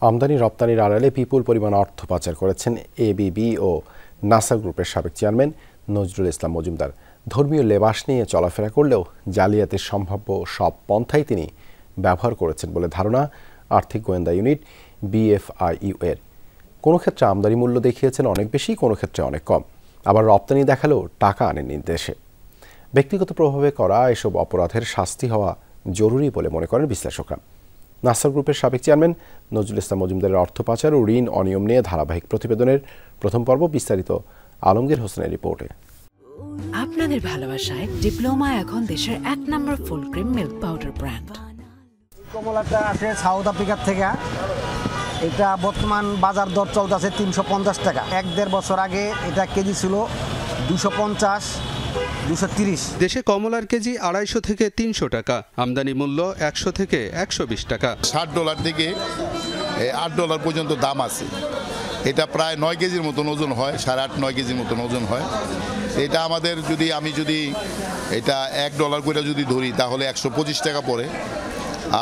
আমদানি রপ্তানির আড়ালে বিপুল পরিমাণ অর্থ পাচার করেছেন এবিবি ও নাসা গ্রুপের সাবেক চেয়ারম্যান নজরুল ইসলাম মজুমদার। ধর্মীয় লেবাস নিয়ে চলাফেরা করলেও জালিয়াতির সম্ভাব্য সব পন্থাই তিনি ব্যবহার করেছেন বলে ধারণা আর্থিক গোয়েন্দা ইউনিট বিএফআইইউ এর। কোনো ক্ষেত্রে আমদানি মূল্য দেখিয়েছেন অনেক বেশি, কোনো ক্ষেত্রে অনেক কম, আবার রপ্তানি দেখালেও টাকা আনেননি দেশে। ব্যক্তিগত প্রভাবে করা এসব অপরাধের শাস্তি হওয়া জরুরি বলে মনে করেন বিশ্লেষকরা। নাসার গ্রুপের সাবেক চেয়ারম্যান নজরুল ইসলাম মজুমদারের অর্থ পাচার ও ঋণ অনিয়ম নিয়ে ধারাবাহিক প্রতিবেদনের প্রথম পর্ব বিস্তারিত আলমগীর হোসেনের রিপোর্টে। আপনাদের ভালোবাসায় ডিপ্লোমা এখন দেশের 1 নম্বর full cream milk powder brand. কমলাটা আসে সাউথ আফ্রিকা থেকে। এটা বর্তমান বাজার দর চলতেছে 350 টাকা। 1-1.5 বছর আগে এটা কেজি ছিল 250, 230। দেশে কমলার কেজি 250 থেকে 300 টাকা, আমদানি মূল্য 100 থেকে 120 টাকা। $60 থেকে $8 পর্যন্ত দাম আছে। এটা প্রায় 9 কেজির মতন ওজন হয়, 8.5-9 কেজির মতন ওজন হয়। এটা আমাদের আমি যদি এটা $1 করে যদি ধরি তাহলে 125 টাকা পড়ে,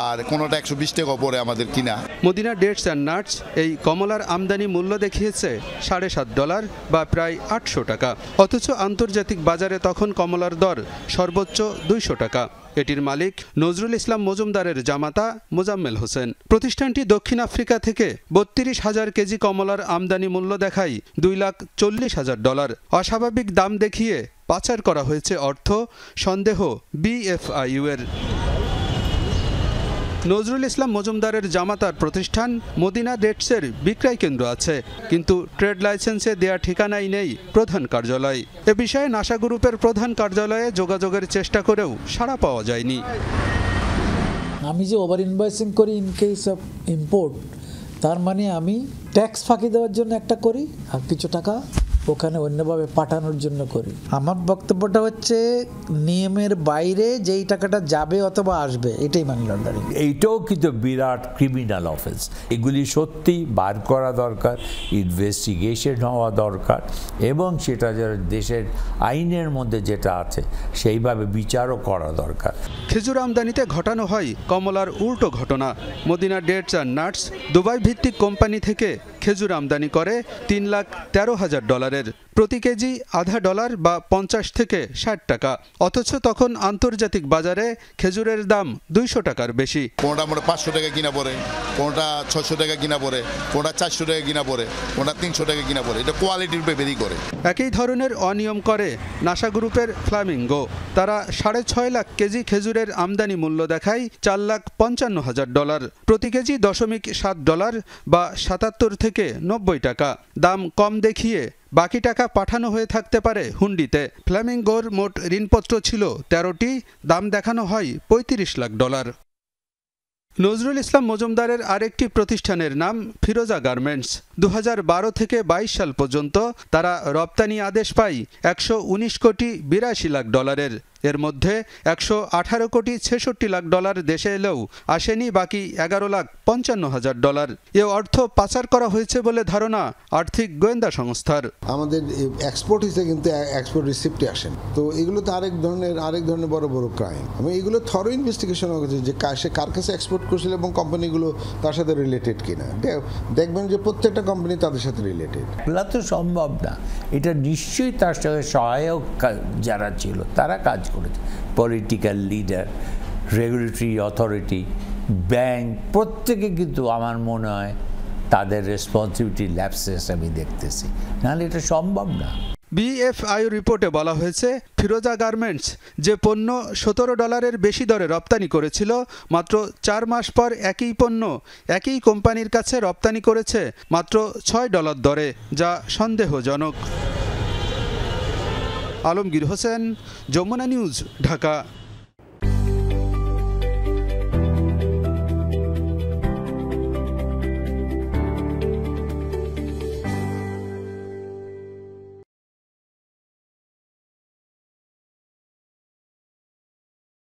আর কোনোটা 120 টাকা পরে আমাদের কিনা। মদিনা ডেটস অ্যান্ড নাটস এই কমলার আমদানি মূল্য দেখিয়েছে $7.5 বা প্রায় 800 টাকা, অথচ আন্তর্জাতিক বাজারে তখন কমলার দর সর্বোচ্চ 200 টাকা। এটির মালিক নজরুল ইসলাম মজুমদারের জামাতা মোজাম্মেল হোসেন। প্রতিষ্ঠানটি দক্ষিণ আফ্রিকা থেকে 32,000 কেজি কমলার আমদানি মূল্য দেখায় $2,40,000। অস্বাভাবিক দাম দেখিয়ে পাচার করা হয়েছে অর্থ, সন্দেহ বিএফআইইউ এর। নজরুল ইসলাম মজুমদারের জামাতার প্রতিষ্ঠান মদিনা ডেটসের বিক্রয় কেন্দ্র আছে, কিন্তু ট্রেড লাইসেন্সে দেয়া ঠিকানাই নেই প্রধান কার্যালয়। এ বিষয়ে নাসা গ্রুপের প্রধান কার্যালয়ে যোগাযোগের চেষ্টা করেও সাড়া পাওয়া যায়নি। আমি যে ওভার ইনভয়েসিং করি ইন কেস অফ ইম্পোর্ট, তার মানে আমি ট্যাক্স ফাঁকি দেওয়ার জন্য একটা করি আর কিছু টাকা ওখানে অন্যভাবে পাঠানোর জন্য করি। আমার বক্তব্যটা হচ্ছে নিয়মের বাইরে যেই টাকাটা যাবে অথবা আসবে, এটাই মানি লন্ডারিং। এইটাও কিন্তু বিরাট ক্রিমিনাল অফেন্স। এগুলি সত্যি বার করা দরকার, ইনভেস্টিগেশন হওয়া দরকার, এবং সেটা দেশের আইনের মধ্যে যেটা আছে সেইভাবে বিচারও করা দরকার। খেজুর আমদানিতে ঘটানো হয় কমলার উল্টো ঘটনা। Madina dates and nuts Dubai ভিত্তিক কোম্পানি থেকে খেজুর আমদানি করে $3,13,000, প্রতি কেজি $0.50 বা 50 থেকে 60 টাকা, অথচ তখন আন্তর্জাতিক বাজারে খেজুরের দাম 200 টাকার বেশি। কোনটা 500 টাকা কিনা পড়ে, কোনটা 600 টাকা কিনা পড়ে, কোনটা 400 টাকা কিনা পড়ে, কোনটা 300 টাকা কিনা পড়ে। এটা কোয়ালিটির উপরে ভেরি করে। একই ধরনের অনিয়ম করে নাসা গ্রুপের ফ্লামিঙ্গো। তারা 6.5 লাখ কেজি খেজুরের আমদানি মূল্য দেখায় $4,55,000, প্রতি কেজি $0.7 বা 77 থেকে 90 টাকা। দাম কম দেখিয়ে বাকি টাকা পাঠানো হয়ে থাকতে পারে হুন্ডিতে। ফ্ল্যামিঙ্গোর মোট ঋণপত্র ছিল 13টি, দাম দেখানো হয় $35 লাখ। নজরুল ইসলাম মজুমদারের আরেকটি প্রতিষ্ঠানের নাম ফিরোজা গার্মেন্টস। 2012 থেকে 22 সাল পর্যন্ত তারা রপ্তানি আদেশ পায় $119.82 লাখ। এর মধ্যে $118.66 লাখ দেশে এলেও আসেনি বাকি $11,55,000। এ অর্থ পাচার করা হয়েছে বলে ধারণা আর্থিক গোয়েন্দা সংস্থার। আমাদের এক্সপোর্ট হিসেবে কিন্তু এক্সপোর্ট রিসিপ্টই আসেন, তো এগুলো তো আরেক ধরনের বড় বড় ক্রাইম। আমি এগুলো থরো ইনভেস্টিগেশন হচ্ছে যে সে কার কাছে এক্সপোর্ট করছিল এবং কোম্পানিগুলো তার সাথে রিলেটেড কিনা। দেখবেন যে প্রত্যেকটা কোম্পানি তাদের সাথে রিলেটেড। এগুলো তো সম্ভব না। এটা নিশ্চয়ই তার সাথে সহায়ক যারা ছিল তারা কাজ করেছে। Political leader, regulatory authority, bank, প্রত্যেকে কিন্তু আমার মনে হয় তাদের রেসপন্সিবিলিটি ল্যাপসেস আমি দেখতেছি, নাহলে এটা সম্ভব না। বিএফআইইউ রিপোর্টে বলা হয়েছে, ফিরোজা গার্মেন্টস যে পণ্য $17 বেশি দরে রপ্তানি করেছিল, মাত্র 4 মাস পর একই পণ্য একই কোম্পানির কাছে রপ্তানি করেছে মাত্র $6 দরে, যা সন্দেহজনক। আলমগীর হোসেন, যমুনা নিউজ, ঢাকা।